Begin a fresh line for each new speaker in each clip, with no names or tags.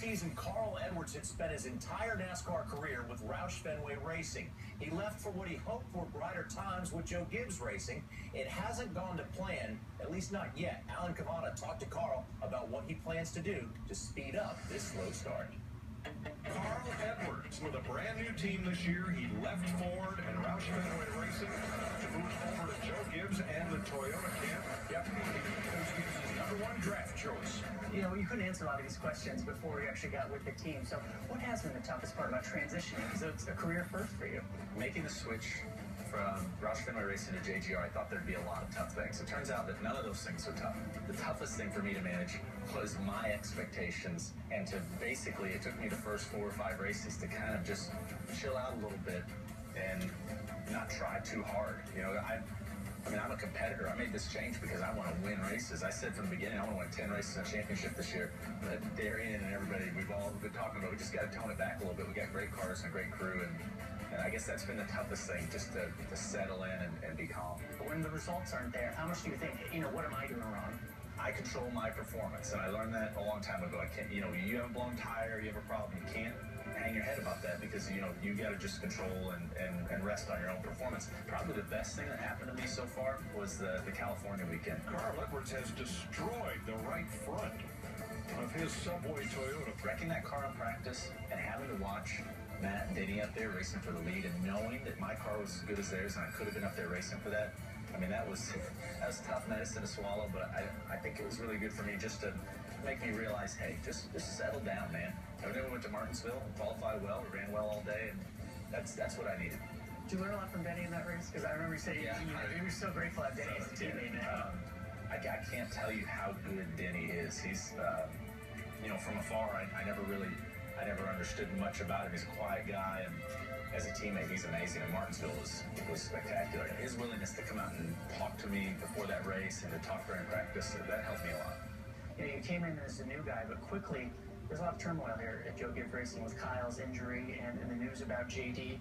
season, Carl Edwards had spent his entire NASCAR career with Roush Fenway Racing. He left for what he hoped were brighter times with Joe Gibbs Racing. It hasn't gone to plan, at least not yet. Alan Cavana talked to Carl about what he plans to do to speed up this slow start.
Carl Edwards, with a brand new team this year, he left Ford and Roush Fenway Racing to move over to Joe Gibbs and the Toyota camp.
Yep, #1 draft choice.
You know, you couldn't answer a lot of these questions before you actually got with the team. So what has been the toughest part about transitioning? Because it's a career first for you.
Making the switch from Roush Fenway Racing to JGR, I thought there'd be a lot of tough things. It turns out that none of those things were tough. The toughest thing for me to manage was my expectations, and to basically, it took me the first 4 or 5 races to kind of just chill out a little bit and not try too hard. You know, I mean, I'm a competitor. I made this change because I want to win races. I said from the beginning, I want to win 10 races in a championship this year. But Darian and everybody, we've all been talking about, we just got to tone it back a little bit. We got great cars and a great crew, and I guess that's been the toughest thing, just to settle in and be calm.
But when the results aren't there, how much do you think, you know, what am I doing wrong?
I control my performance, and I learned that a long time ago. I can't, you know, you have a blown tire, you have a problem, you can't hang your head about that, because, you know, you got to just control and rest on your own performance. Probably the best thing that happened to me so far was the California weekend.
Carl Edwards has destroyed the right front of his Subway Toyota.
Wrecking that car in practice and having to watch Matt and Denny up there racing for the lead, and knowing that my car was as good as theirs and I could have been up there racing for that, I mean, that was tough medicine to swallow, but I think it was really good for me just to make me realize, hey, just settle down, man. And then we went to Martinsville and qualified well, we ran well all day, and that's what I needed.
Did you learn a lot from Denny in that race? Because I remember you saying you were so grateful to have Denny as a teammate now.
I can't tell you how good Denny is. He's, you know, from afar, I never understood much about him. He's a quiet guy, and as a teammate, he's amazing. And Martinsville was spectacular. His willingness to come out and talk to me before that race and to talk during practice, that helped me a lot.
You know, you came in as a new guy, but quickly, there's a lot of turmoil here at Joe Gibbs Racing with Kyle's injury and the news about JD.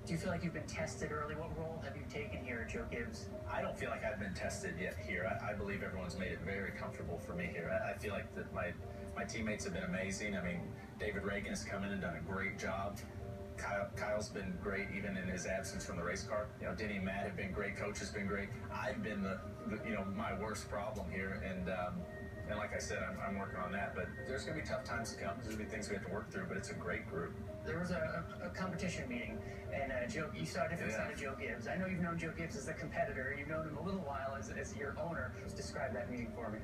Do you feel like you've been tested early? What role have you taken here at Joe Gibbs?
I don't feel like I've been tested yet here. I believe everyone's made it very comfortable for me here. I feel like that my teammates have been amazing. I mean, David Reagan has come in and done a great job. Kyle's been great even in his absence from the race car. You know, Denny and Matt have been great. Coach has been great. I've been the you know, my worst problem here, and like I said, I'm working on that. But there's going to be tough times to come. There's going to be things we have to work through, but it's a great group.
There was a competition meeting, and Joe, you saw a different side of Joe Gibbs. I know you've known Joe Gibbs as a competitor. You've known him a little while as your owner. Just describe that meeting for me.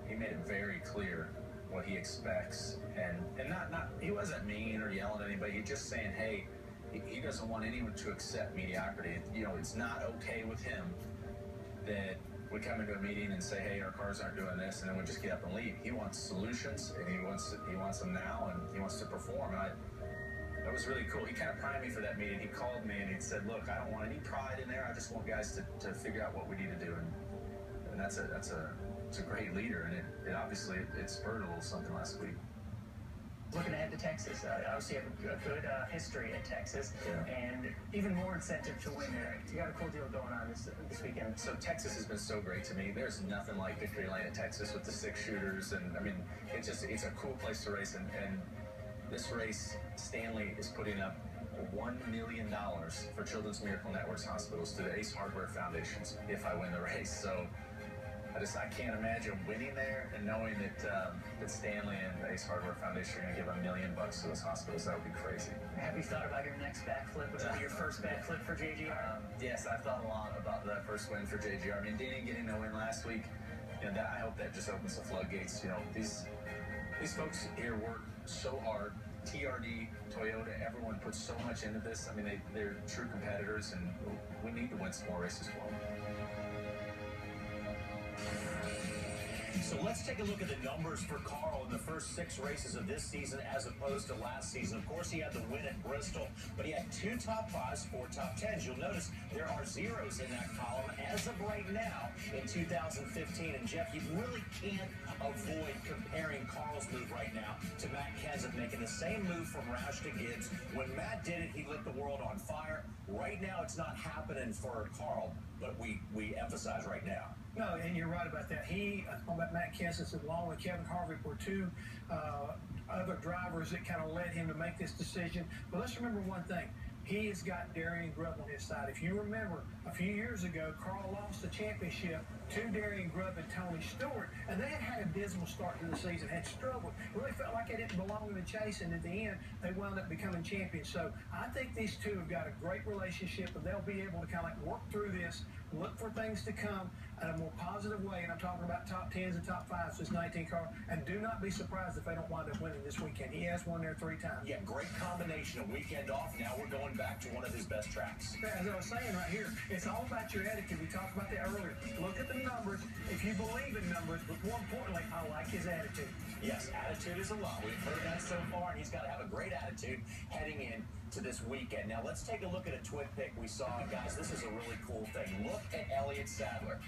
He made it very clear what he expects, and not he wasn't mean or yelling at anybody. He's just saying, hey, he doesn't want anyone to accept mediocrity. You know, it's not okay with him that we come into a meeting and say, hey, our cars aren't doing this, and then we just get up and leave. He wants solutions, and he wants them now, and he wants to perform. And that was really cool. He kind of primed me for that meeting. He called me and he said, look, I don't want any pride in there. I just want guys to figure out what we need to do, and it's a great leader, and it obviously it spurred a little something last week.
Looking ahead to Texas, obviously you have a good history at Texas,
yeah,
and even more incentive to win there. You got a cool deal going on this weekend.
So Texas has been so great to me. There's nothing like Victory Lane at Texas with the 6 shooters, and I mean, it's a cool place to race, and this race, Stanley is putting up $1 million for Children's Miracle Networks hospitals through the Ace Hardware Foundations if I win the race. So I can't imagine winning there and knowing that Stanley and the Ace Hardware Foundation are going to give $1 million to those hospitals. That would be crazy.
Have you thought about your next backflip? Would that be your first backflip for JGR?
Yes, I've thought a lot about that first win for JGR. I mean, Denny getting the win last week, you know, I hope that just opens the floodgates. You know, these folks here work so hard. TRD, Toyota, everyone puts so much into this. I mean, they're true competitors, and we need to win some more races for them.
So let's take a look at the numbers for Carl in the first 6 races of this season as opposed to last season. Of course, he had the win at Bristol, but he had 2 top 5s, 4 top 10s. You'll notice there are zeros in that column as of right now in 2015. And Jeff, you really can't avoid comparing Carl's move right now to Matt Kenseth making the same move from Roush to Gibbs. When Matt did it, he lit the world on fire. Right now, it's not happening for Carl, but we emphasize right now.
No, and you're right about that. He, Matt Kenseth, along with Kevin Harvick, were 2 other other drivers that kind of led him to make this decision. But let's remember one thing. He has got Darian Grubb on his side. If you remember, a few years ago, Carl lost the championship to Darian Grubb and Tony Stewart, and they had a dismal start to the season, had struggled. Really felt like they didn't belong in the chase, and at the end, they wound up becoming champions. So I think these two have got a great relationship, and they'll be able to kind of like work through this, look for things to come in a more positive way, and I'm talking about top 10s and top 5s since 19 car, and do not be surprised if they don't wind up winning this weekend. He has won there 3 times.
Yeah, great combination of weekend off. Now we're going back to one of his best tracks.
As I was saying right here, it's all about your attitude. We talked about that earlier. Look at the numbers. If you believe in numbers, but more importantly, I like his attitude.
Yes, attitude is a lot. We've heard that so far, and he's got to have a great attitude heading in to this weekend. Now, let's take a look at a twin pick we saw. Guys, this is a really cool thing. Look at Elliott Sadler.